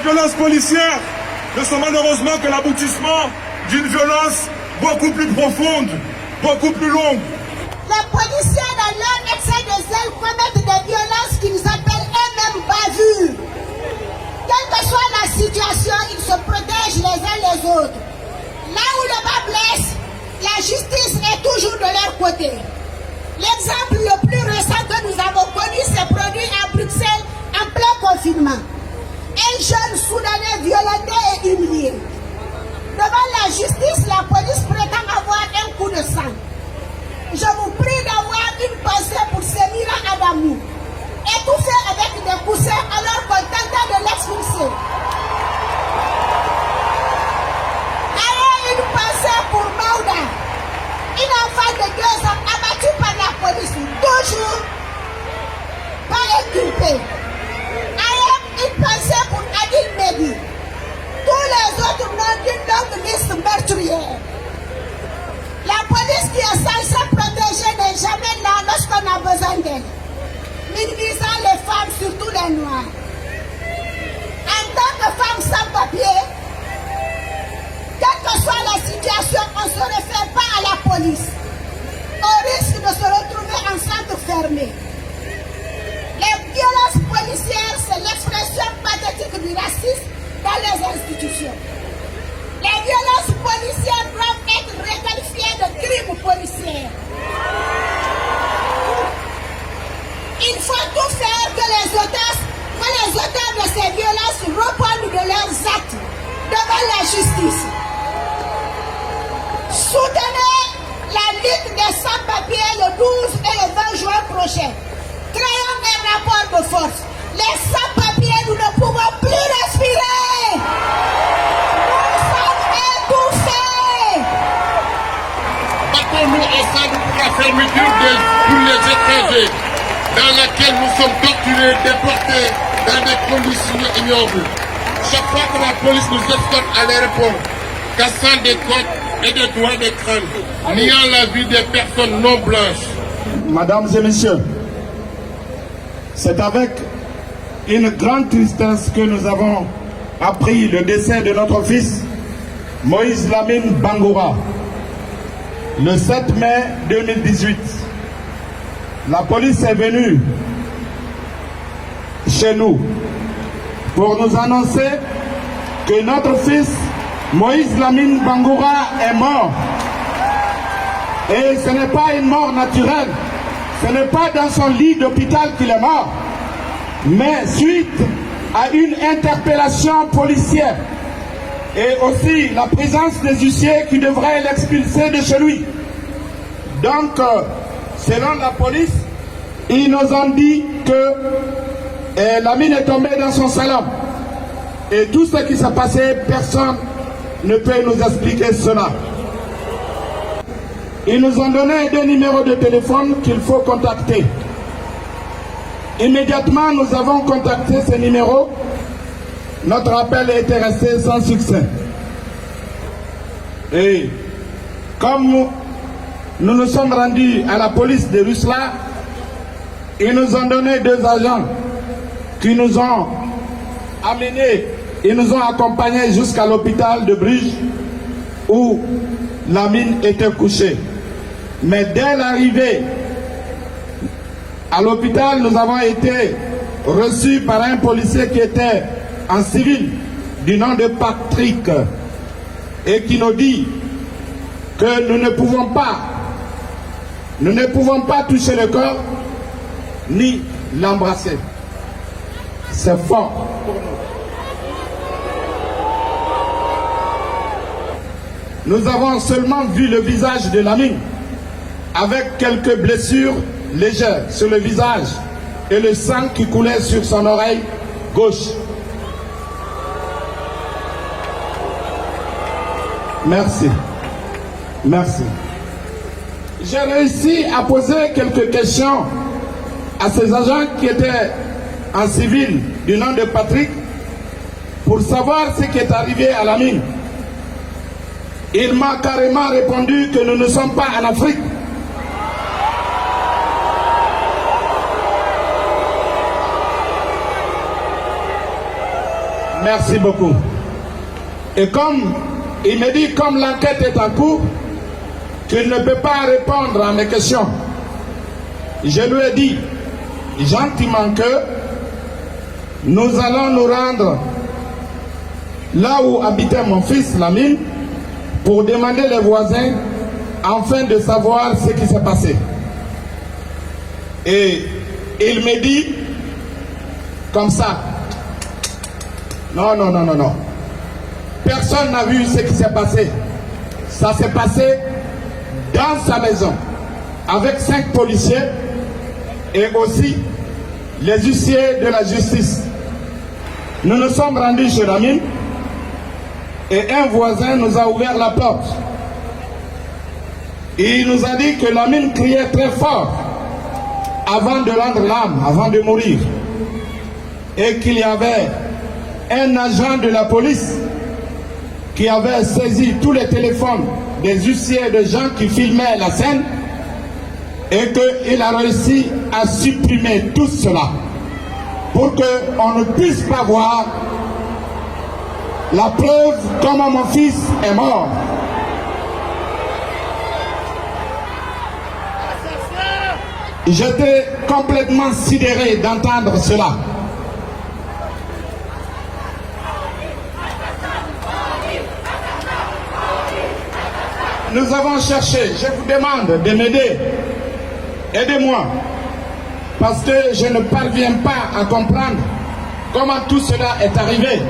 violences policières ne sont malheureusement que l'aboutissement d'une violence beaucoup plus profonde, beaucoup plus longue. Les policiers, dans leur excès de zèle, commettent des violences qui nous appellent eux-mêmes bavures. Quelle que soit la situation, ils se protègent les uns les autres. Là où le bas blesse, la justice est toujours de leur côté. L'exemple le plus récent que nous avons connu s'est produit à Bruxelles en plein confinement. Un jeune Soudanais violenté et humilié. Devant la justice, la police prétend avoir un coup de sang. Je vous prie d'avoir une pensée pour Semira Adamou, étouffé avec des coussins alors qu'on tentait de l'expulser. Ayez une pensée pour Maouda, une enfant de 2 ans abattue par la police, toujours pas inculpée. Ayez une pensée pour Adil Mehdi, tous les autres noms d'une longue liste meurtrière. La police qui est censée protéger n'est jamais là lorsqu'on a besoin d'elle, minimisant les femmes, surtout les noirs. En tant que femme sans papier, quelle que soit la situation, on ne se réfère pas à la police. On risque de se retrouver en centre fermé. Les violences policières, c'est l'expression pathétique du racisme dans les institutions. Les violences policières doivent être requalifiées de crimes policiers. Il faut tout faire que les auteurs de ces violences répondent de leurs actes devant la justice. Soutenez la lutte des sans-papiers le 12 et le 20 juin prochain. Créons un rapport de force. Les sans-papiers, nous ne pouvons plus respirer. Nous sommes étouffés. Battons-nous ensemble pour la fermeture pour les étrangers, dans laquelle nous sommes torturés, déportés dans des conditions ignobles. Chaque fois que la police nous escorte à l'aéroport, cassant des côtes et des doigts des crânes, niant la vie des personnes non blanches. Mesdames et messieurs, c'est avec une grande tristesse que nous avons appris le décès de notre fils, Moïse Lamine Bangoura, le 7 mai 2018. La police est venue chez nous pour nous annoncer que notre fils, Moïse Lamine Bangoura, est mort. Et ce n'est pas une mort naturelle. Ce n'est pas dans son lit d'hôpital qu'il est mort, mais suite à une interpellation policière et aussi la présence des huissiers qui devraient l'expulser de chez lui. Donc, selon la police, ils nous ont dit que Lamine est tombé dans son salon. Et tout ce qui s'est passé, personne ne peut nous expliquer cela. Ils nous ont donné 2 numéros de téléphone qu'il faut contacter. Immédiatement, nous avons contacté ces numéros. Notre appel était resté sans succès. Et comme nous nous sommes rendus à la police de Rusla, ils nous ont donné 2 agents qui nous ont amenés, ils nous ont accompagnés jusqu'à l'hôpital de Bruges où Lamine était couché. Mais dès l'arrivée à l'hôpital, nous avons été reçus par un policier qui était en civil du nom de Patrick et qui nous dit que nous ne pouvons pas toucher le corps ni l'embrasser. C'est fort pour nous. Nous avons seulement vu le visage de Lamine avec quelques blessures légères sur le visage et le sang qui coulait sur son oreille gauche. Merci. Merci. J'ai réussi à poser quelques questions à ces agents qui étaient en civil du nom de Patrick pour savoir ce qui est arrivé à Lamine. Il m'a carrément répondu que nous ne sommes pas en Afrique. Merci beaucoup. Et comme il me dit, comme l'enquête est en cours, qu'il ne peut pas répondre à mes questions, je lui ai dit gentiment que nous allons nous rendre là où habitait mon fils Lamine pour demander les voisins afin de savoir ce qui s'est passé. Et il me dit comme ça, non, non, non, non, non. Personne n'a vu ce qui s'est passé. Ça s'est passé dans sa maison avec 5 policiers et aussi les huissiers de la justice. Nous nous sommes rendus chez Lamine et un voisin nous a ouvert la porte. Et il nous a dit que Lamine criait très fort avant de rendre l'âme, avant de mourir. Et qu'il y avait un agent de la police qui avait saisi tous les téléphones des huissiers de gens qui filmaient la scène et qu'il a réussi à supprimer tout cela pour qu'on ne puisse pas voir la preuve comment mon fils est mort. J'étais complètement sidéré d'entendre cela. Nous avons cherché, je vous demande de m'aider, aidez-moi, parce que je ne parviens pas à comprendre comment tout cela est arrivé.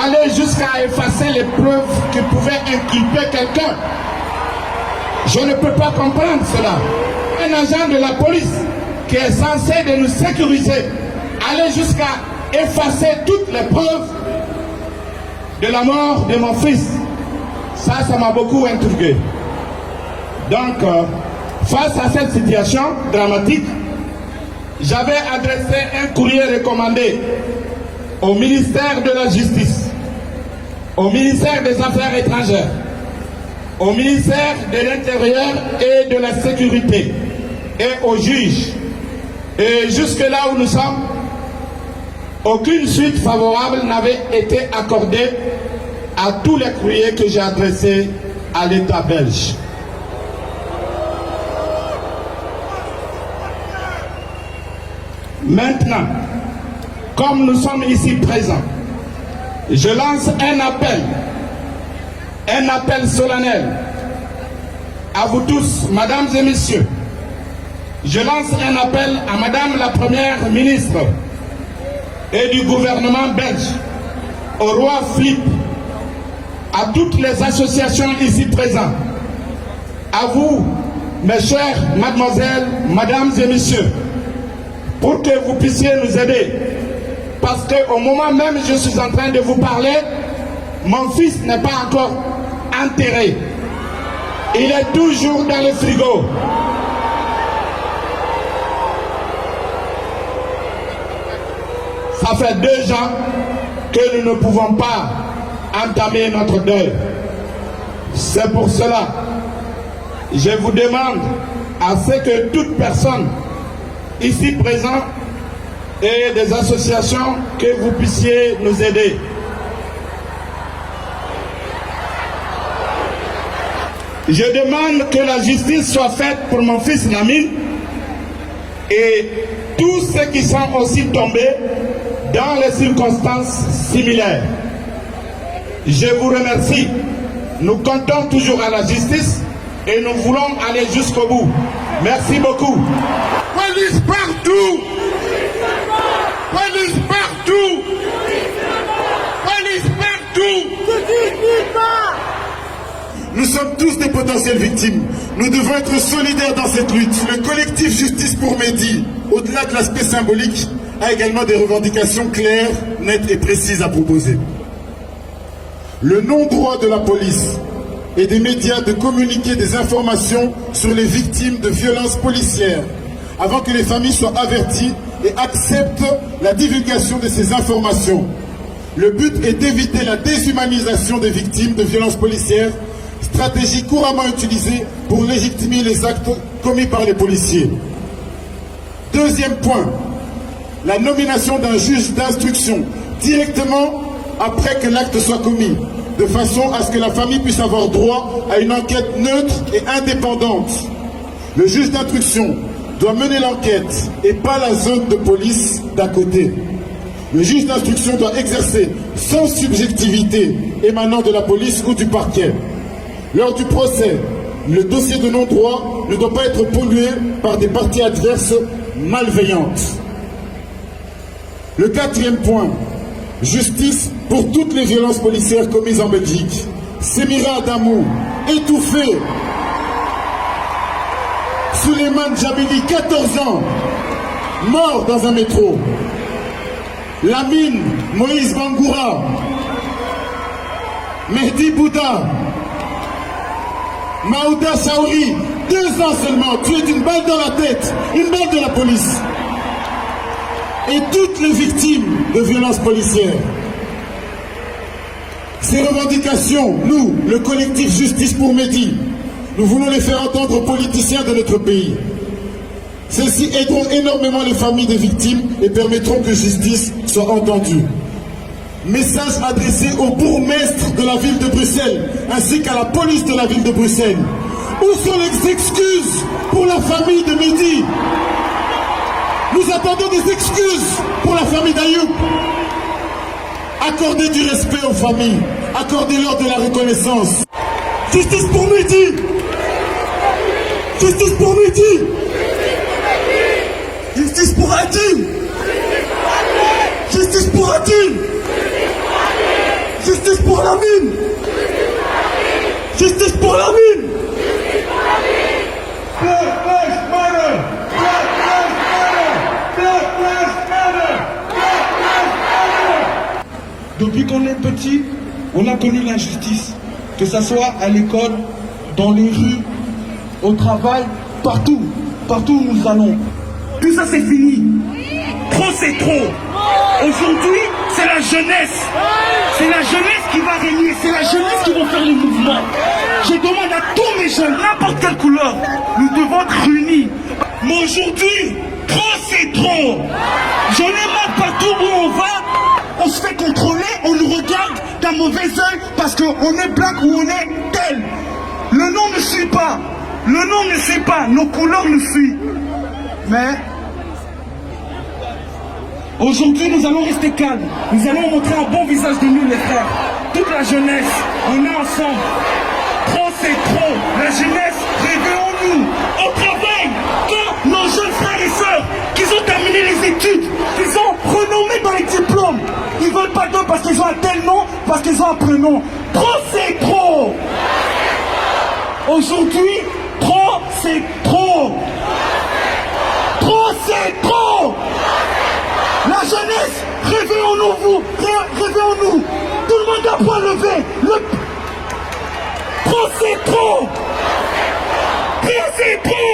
Aller jusqu'à effacer les preuves qui pouvaient inculper quelqu'un. Je ne peux pas comprendre cela. Un agent de la police qui est censé de nous sécuriser, aller jusqu'à effacer toutes les preuves de la mort de mon fils. Ça m'a beaucoup intrigué. Donc, face à cette situation dramatique, j'avais adressé un courrier recommandé au ministère de la Justice, au ministère des Affaires étrangères, au ministère de l'Intérieur et de la Sécurité et aux juges. Et jusque là où nous sommes, aucune suite favorable n'avait été accordée à tous les courriers que j'ai adressés à l'État belge. Maintenant, comme nous sommes ici présents, je lance un appel solennel à vous tous, mesdames et messieurs. Je lance un appel à madame la première ministre et du gouvernement belge, au roi Philippe, à toutes les associations ici présentes, à vous, mes chères mademoiselles, mesdames et messieurs, pour que vous puissiez nous aider. Parce qu'au moment même où je suis en train de vous parler, mon fils n'est pas encore enterré. Il est toujours dans le frigo. Ça fait 2 ans que nous ne pouvons pas entamer notre deuil. C'est pour cela, je vous demande à ce que toute personne ici présente et des associations, que vous puissiez nous aider. Je demande que la justice soit faite pour mon fils Lamine et tous ceux qui sont aussi tombés dans les circonstances similaires. Je vous remercie. Nous comptons toujours à la justice et nous voulons aller jusqu'au bout. Merci beaucoup. Police partout! Police partout! Police partout! Nous sommes tous des potentielles victimes. Nous devons être solidaires dans cette lutte. Le collectif Justice pour Mehdi, au-delà de l'aspect symbolique, a également des revendications claires, nettes et précises à proposer. Le non-droit de la police et des médias de communiquer des informations sur les victimes de violences policières avant que les familles soient averties et acceptent la divulgation de ces informations. Le but est d'éviter la déshumanisation des victimes de violences policières, stratégie couramment utilisée pour légitimer les actes commis par les policiers. Deuxième point, la nomination d'un juge d'instruction directement après que l'acte soit commis, de façon à ce que la famille puisse avoir droit à une enquête neutre et indépendante. Le juge d'instruction doit mener l'enquête et pas la zone de police d'à côté. Le juge d'instruction doit exercer sans subjectivité émanant de la police ou du parquet. Lors du procès, le dossier de non-droit ne doit pas être pollué par des parties adverses malveillantes. Le quatrième point, justice pour toutes les violences policières commises en Belgique. Semira Adamou, étouffé. Souleymane Djabili, 14 ans, mort dans un métro. Lamine Moïse Bangoura, Mehdi Bouda, Maouda Saouri, 2 ans seulement, tué d'une balle dans la tête, une balle de la police. Et toutes les victimes de violences policières. Ces revendications, nous, le collectif Justice pour Mehdi, nous voulons les faire entendre aux politiciens de notre pays. Celles-ci aideront énormément les familles des victimes et permettront que justice soit entendue. Message adressé au bourgmestre de la ville de Bruxelles ainsi qu'à la police de la ville de Bruxelles. Où sont les excuses pour la famille de Mehdi? Nous attendons des excuses pour la famille d'Ayoub. Accordez du respect aux familles, accordez-leur de la reconnaissance. Justice pour Mehdi! Justice pour Mehdi! Justice pour Hadim! Justice pour Hadim! Justice pour Lamine! Justice pour Lamine! Black Lives Matter! Black Lives Matter! Black Lives Matter! Black Lives Matter! Depuis qu'on est petit, on a connu l'injustice. Que ce soit à l'école, dans les rues, au travail, partout. Partout où nous allons. Tout ça c'est fini. Trop c'est trop. Aujourd'hui, c'est la jeunesse. C'est la jeunesse qui va régner. C'est la jeunesse qui va faire les mouvements. Je demande à tous mes jeunes, n'importe quelle couleur, nous devons être réunis. Mais aujourd'hui, trop c'est trop. J'en ai marre partout où on va. On se fait contrôler, on nous regarde d'un mauvais œil parce qu'on est black ou on est tel. Le nom ne suit pas. Le nom ne sait pas. Nos couleurs nous suivent. Mais aujourd'hui, nous allons rester calmes. Nous allons montrer un bon visage de nous, les frères. Toute la jeunesse, on est ensemble. Trop, c'est trop. La jeunesse, réveillons-nous. Au travail, quand nos jeunes frères et sœurs, qui ont terminé les études, qui sont renommés dans les diplômes, ils veulent pas d'eux parce qu'ils ont un tel nom, parce qu'ils ont un prénom. Trop, c'est trop. Aujourd'hui, trop, c'est trop. Trop, c'est trop. La jeunesse, réveillons-nous, vous, réveillons-nous. Tout le monde a point levé. Trop, c'est trop. Trop, c'est trop.